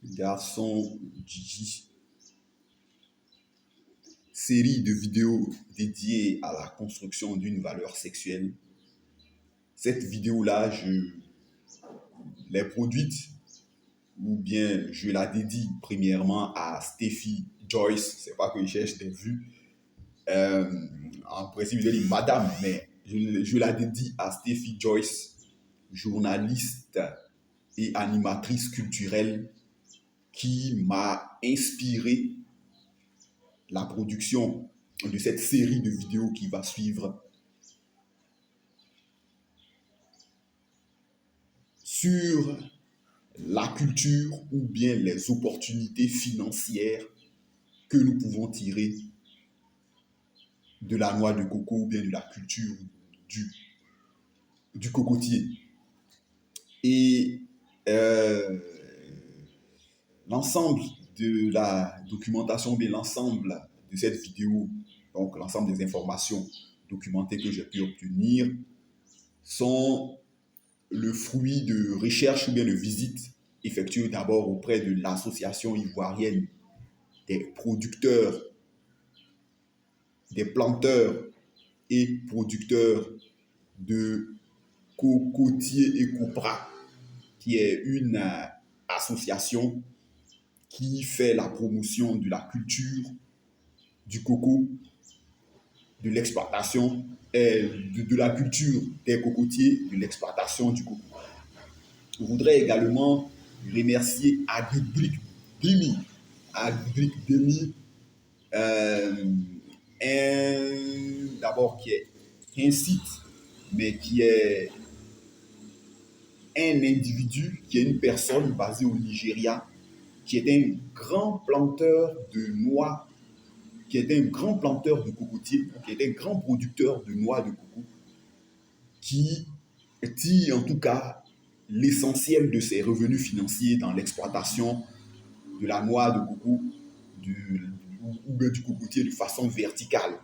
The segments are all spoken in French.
Garçon Gigi, série de vidéos dédiées à la construction d'une valeur sexuelle. Cette vidéo-là, je l'ai produite ou bien je la dédie premièrement à Steffi Joyce. C'est pas que je cherche des vues. En principe, je dis madame, mais je la dédie à Steffi Joyce, journaliste et animatrice culturelle qui m'a inspiré la production de cette série de vidéos qui va suivre sur la culture ou bien les opportunités financières que nous pouvons tirer de la noix de coco ou bien de la culture du, du cocotier. Et euh, l'ensemble de la documentation, bien l'ensemble de cette vidéo, donc l'ensemble des informations documentées que j'ai pu obtenir, sont le fruit de recherches ou bien de visites effectuées d'abord auprès de l'association ivoirienne des producteurs, des planteurs et producteurs de cocotiers et copra, qui est une association qui fait la promotion de la culture du coco, de l'exploitation, de la culture des cocotiers, de l'exploitation du coco. Je voudrais également remercier Agribrick Demi. Agribrick Demi, d'abord qui est un site, mais qui est un individu, qui est une personne basée au Nigeria, qui est un grand planteur de noix, qui est un grand planteur de cocotiers, qui est un grand producteur de noix de coco, qui tire en tout cas l'essentiel de ses revenus financiers dans l'exploitation de la noix de coco ou du cocotier de façon verticale.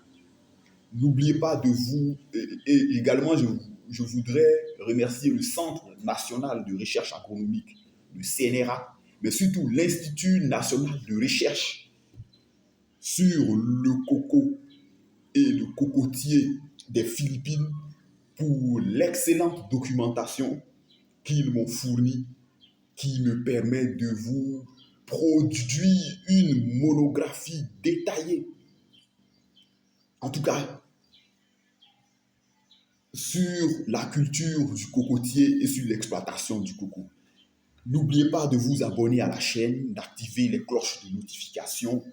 N'oubliez pas de vous, et également je voudrais remercier le Centre national de recherche agronomique, le CNRA, mais surtout l'Institut national de recherche sur le coco et le cocotier des Philippines pour l'excellente documentation qu'ils m'ont fournie, qui me permet de vous produire une monographie détaillée, en tout cas sur la culture du cocotier et sur l'exploitation du coco. N'oubliez pas de vous abonner à la chaîne, d'activer les cloches de notification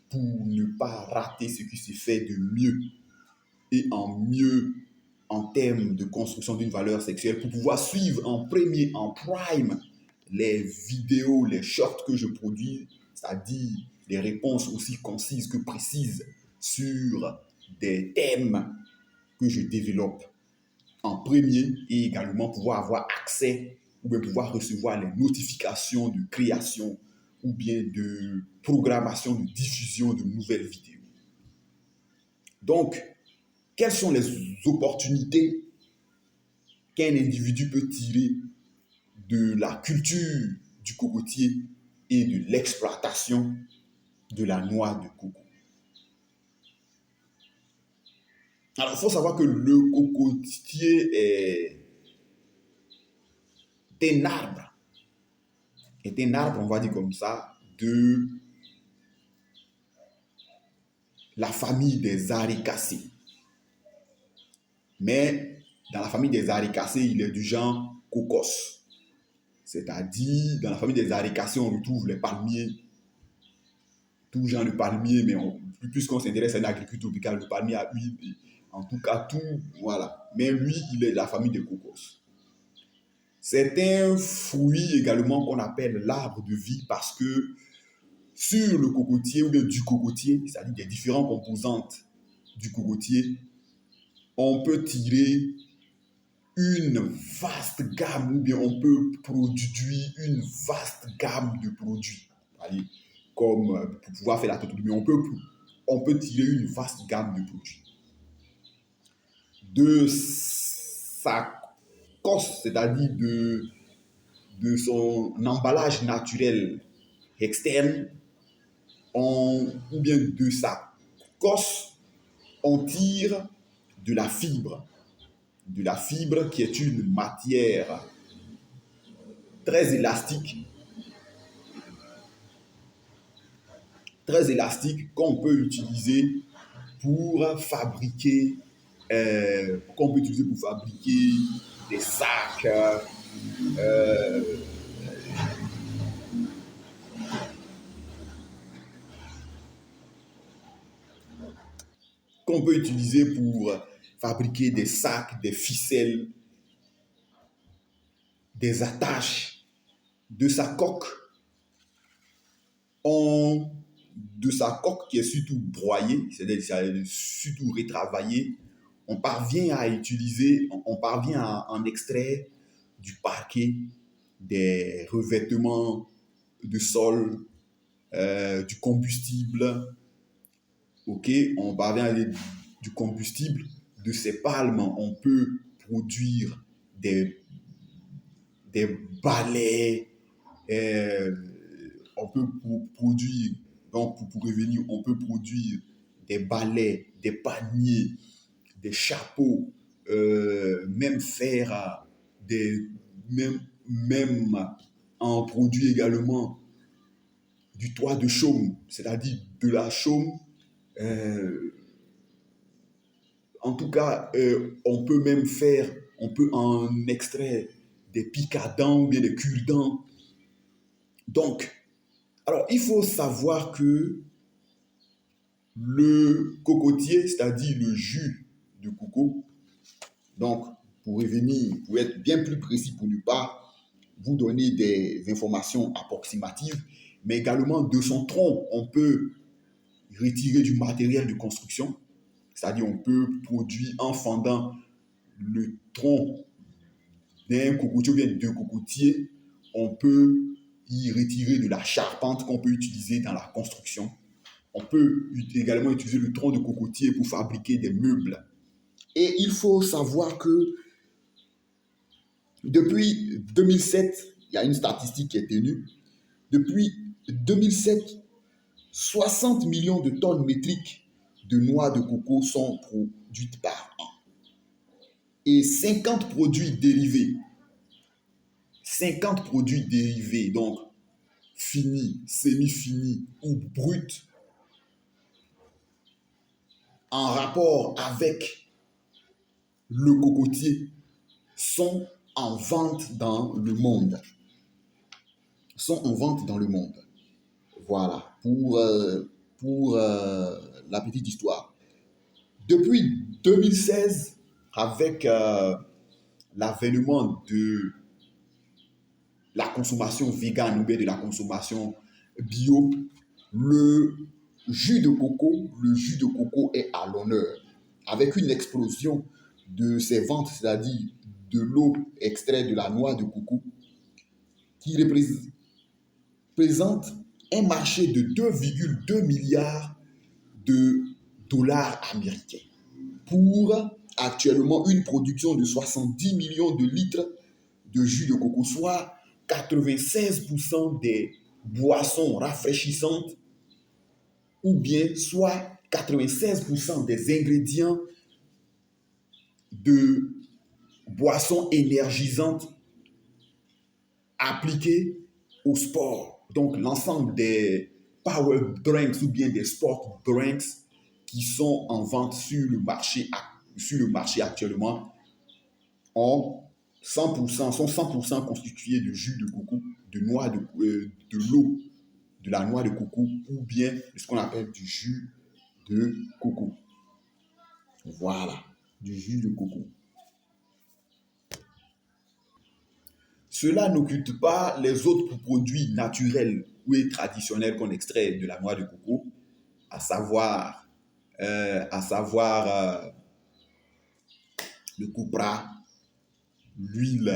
pour ne pas rater ce qui se fait de mieux et en mieux en termes de construction d'une valeur sexuelle, pour pouvoir suivre en premier, en prime, les vidéos, les shorts que je produis, c'est-à-dire des réponses aussi concises que précises sur des thèmes que je développe en premier, et également pouvoir avoir accès ou bien pouvoir recevoir les notifications de création ou bien de programmation, de diffusion de nouvelles vidéos. Donc, quelles sont les opportunités qu'un individu peut tirer de la culture du cocotier et de l'exploitation de la noix de coco? Alors, il faut savoir que le cocotier est un arbre, on va dire comme ça, de la famille des Aricacées. Mais dans la famille des Aricacées, il est du genre cocos. C'est-à-dire, dans la famille des Aricacées, on retrouve les palmiers, tout genre de palmiers, mais puisqu'on s'intéresse à une agriculture tropicale, le palmier à huile, en tout cas, tout, voilà. Mais lui, il est de la famille des cocos. C'est un fruit également qu'on appelle l'arbre de vie parce que sur le cocotier ou bien du cocotier, c'est-à-dire des différentes composantes du cocotier, on peut tirer une vaste gamme ou bien on peut produire une vaste gamme de produits. Allez, comme pour pouvoir faire la totalité, mais on peut tirer une vaste gamme de produits. De sa cosse, c'est-à-dire de son emballage naturel, externe, ou bien de sa cosse, on tire de la fibre. De la fibre qui est une matière très élastique qu'on peut utiliser pour fabriquer, des sacs, des sacs, des ficelles, des attaches de sa coque. De sa coque qui est surtout broyée, c'est-à-dire surtout retravaillée, on parvient à en extraire du parquet, des revêtements de sol, du combustible. Ok, on parvient à du combustible de ces palmes. On peut produire des, des balais, euh, on peut produire, donc pour revenir, on peut produire des balais, des paniers, des chapeaux, même faire des, même en produit également du toit de chaume, c'est-à-dire de la chaume. euh, En tout cas, on peut en extraire des pics à dents ou bien des cure-dents. Donc, alors, il faut savoir que le cocotier, c'est-à-dire le jus de coco, donc, pour revenir, pour être bien plus précis, pour ne pas vous donner des informations approximatives, mais également de son tronc, on peut retirer du matériel de construction, c'est-à-dire on peut produire en fendant le tronc d'un cocotier ou bien d'un cocotier, on peut y retirer de la charpente qu'on peut utiliser dans la construction. On peut également utiliser le tronc de cocotier pour fabriquer des meubles. Et il faut savoir que depuis 2007, il y a une statistique qui est tenue. Depuis 2007, 60 millions de tonnes métriques de noix de coco sont produites par an. Et 50 produits dérivés, donc finis, semi-finis ou bruts, en rapport avec le cocotier, sont en vente dans le monde. Voilà, pour la petite histoire. Depuis 2016, avec l'avènement de la consommation végane ou bien de la consommation bio, le le jus de coco est à l'honneur. Avec une explosion de ses ventes, c'est-à-dire de l'eau extraite de la noix de coco, qui représente un marché de 2,2 milliards de dollars américains pour actuellement une production de 70 millions de litres de jus de coco, soit 96% des boissons rafraîchissantes ou bien soit 96% des ingrédients de boissons énergisantes appliqués au sport. Donc l'ensemble des power drinks ou bien des sport drinks qui sont en vente sur le marché actuellement ont 100%, sont 100% constitués de jus de coco, de l'eau de la noix de coco ou bien de ce qu'on appelle du jus de coco. Voilà, du jus de coco. Cela n'occulte pas les autres produits naturels ou traditionnels qu'on extrait de la noix de coco, à savoir, le copra, l'huile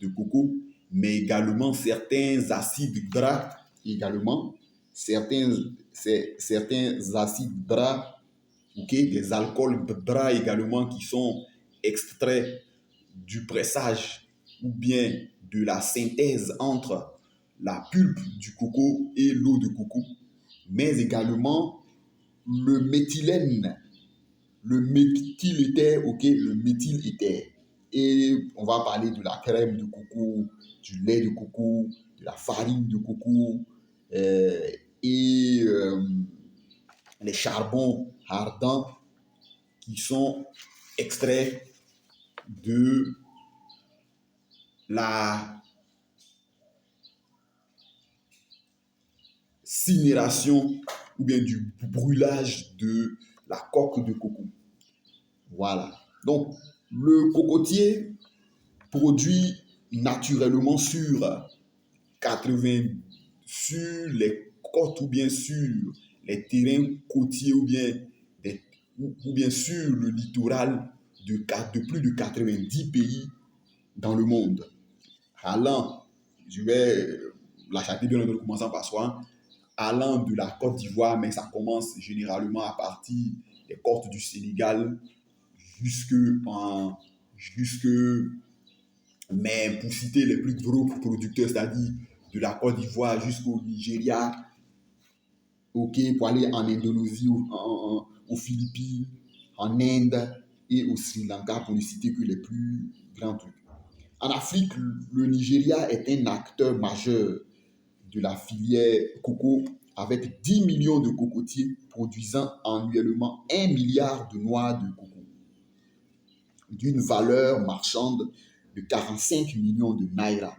de coco, mais également certains acides gras, certains acides gras, okay, des alcools gras également qui sont extraits du pressage ou bien de la synthèse entre la pulpe du coco et l'eau de coco, mais également le méthylène, le méthyléther, ok, le méthyléther. Et on va parler de la crème de coco, du lait de coco, de la farine de coco euh, et les charbons ardents qui sont extraits de la cinération ou bien du brûlage de la coque de coco. Voilà. Donc, le cocotier produit naturellement sur 80, sur les côtes ou bien sur les terrains côtiers ou bien sur le littoral de plus de 90 pays dans le monde. Allant, je vais la chapitre bien en commençant par soi, allant de la Côte d'Ivoire, mais ça commence généralement à partir des côtes du Sénégal jusque jusque mais pour citer les plus gros producteurs, c'est-à-dire de la Côte d'Ivoire jusqu'au Nigeria, ok, pour aller en Indonésie, aux Philippines, en Inde et au Sri Lanka, pour ne citer que les plus grands trucs. En Afrique, le Nigeria est un acteur majeur de la filière coco avec 10 millions de cocotiers produisant annuellement 1 milliard de noix de coco d'une valeur marchande de 45 millions de naira.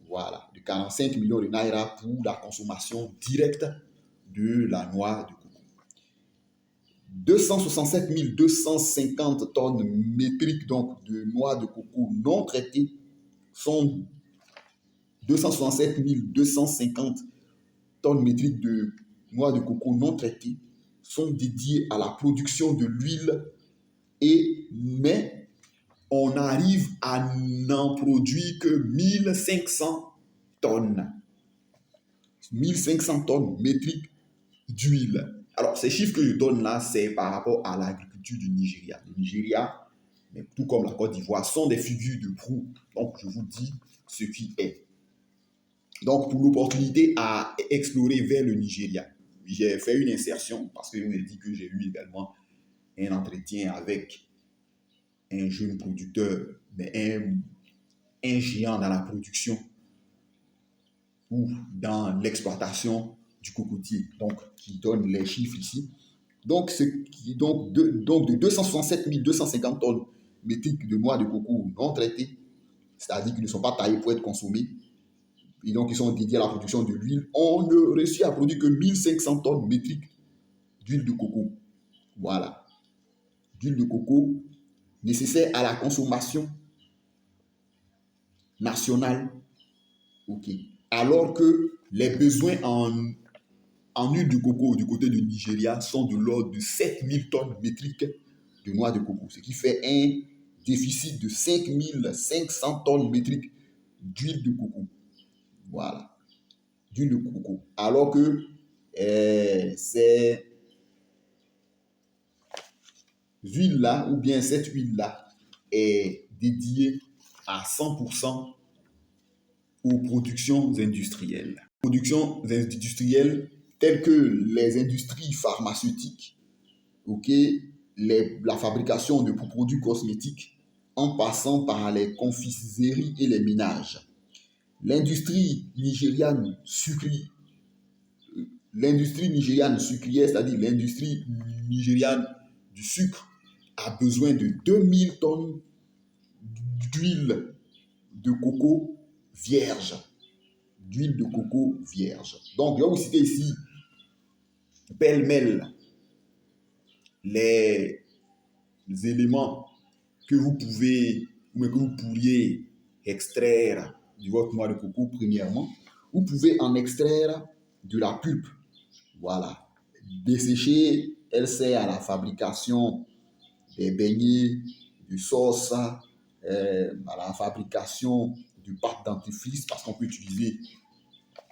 Voilà, de 45 millions de naira pour la consommation directe de la noix de coco. 267 250 tonnes métriques donc de noix de coco non traitées sont 267 250 tonnes métriques de noix de coco non traitées sont dédiées à la production de l'huile mais on arrive à n'en produire que 1500 tonnes. 1500 tonnes métriques d'huile. Alors, ces chiffres que je donne là, c'est par rapport à l'agriculture du Nigeria. Le Nigeria, mais tout comme la Côte d'Ivoire, sont des figures de proue. Donc, je vous dis ce qui est. Donc, pour l'opportunité à explorer vers le Nigeria, j'ai fait une insertion parce que je vous ai dit que j'ai eu également un entretien avec un jeune producteur, mais un géant dans la production ou dans l'exploitation du cocotier, donc qui donne les chiffres ici. Donc, de 267 250 tonnes métriques de noix de coco non traitées, c'est-à-dire qui ne sont pas taillées pour être consommées, et donc qui sont dédiées à la production de l'huile, on ne réussit à produire que 1500 tonnes métriques d'huile de coco. Voilà. D'huile de coco nécessaire à la consommation nationale. OK. Alors que les besoins en huile de coco du côté du Nigeria sont de l'ordre de 7000 tonnes métriques de noix de coco, ce qui fait un déficit de 5500 tonnes métriques d'huile de coco. Voilà, d'huile de coco. Alors que ces huiles-là, ou bien cette huile-là, est dédiée à 100% aux productions industrielles. Productions industrielles telles que les industries pharmaceutiques, okay, la fabrication de produits cosmétiques, en passant par les confiseries et les ménages. L'industrie nigériane sucrière, c'est-à-dire l'industrie nigériane du sucre, a besoin de 2000 tonnes d'huile de coco vierge. D'huile de coco vierge. Donc, je vais vous citer ici, pêle-mêle, les éléments que vous pouvez ou que vous pourriez extraire de votre noix de coco premièrement. Vous pouvez en extraire de la pulpe. Voilà. Desséchée, elle sert à la fabrication des beignets, du sauce, à la fabrication du pâte dentifrice parce qu'on peut utiliser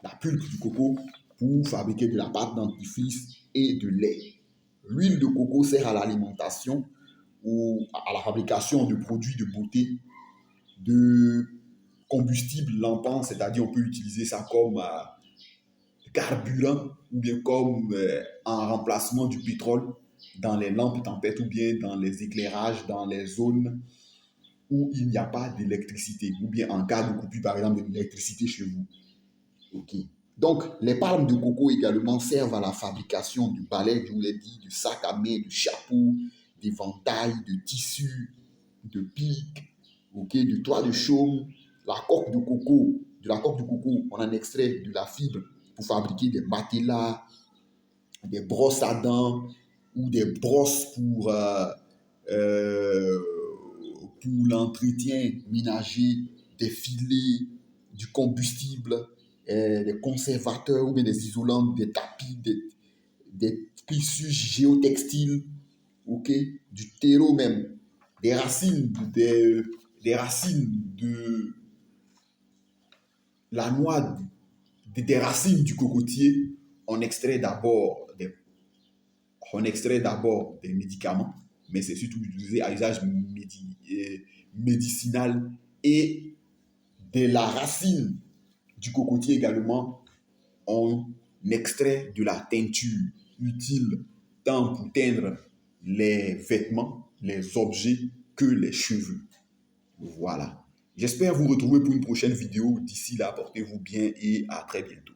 la pulpe du coco pour fabriquer de la pâte dentifrice et de lait. L'huile de coco sert à l'alimentation ou à la fabrication de produits de beauté, de combustible lampant, c'est-à-dire on peut utiliser ça comme carburant ou bien comme en remplacement du pétrole dans les lampes tempêtes ou bien dans les éclairages, dans les zones où il n'y a pas d'électricité ou bien en cas de coupure, par exemple, d'électricité chez vous. Ok. Donc, les palmes de coco également servent à la fabrication du balai, je vous l'ai dit, du sac à main, du chapeau, d'éventails, de tissus, de pics, ok, du toit de chaume, la coque de coco. De la coque de coco, on en extrait de la fibre pour fabriquer des matelas, des brosses à dents ou des brosses euh, pour l'entretien ménager, des filets, du combustible, des conservateurs ou bien des isolants, des tapis, des tissus géotextiles, ok, du terreau même, des racines, des racines de la noix, des racines du cocotier. On extrait d'abord des médicaments, mais c'est surtout utilisé à usage médicinal, et de la racine du cocotier également, on extrait de la teinture utile tant pour teindre les vêtements, les objets que les cheveux. Voilà. J'espère vous retrouver pour une prochaine vidéo. D'ici là, portez-vous bien et à très bientôt.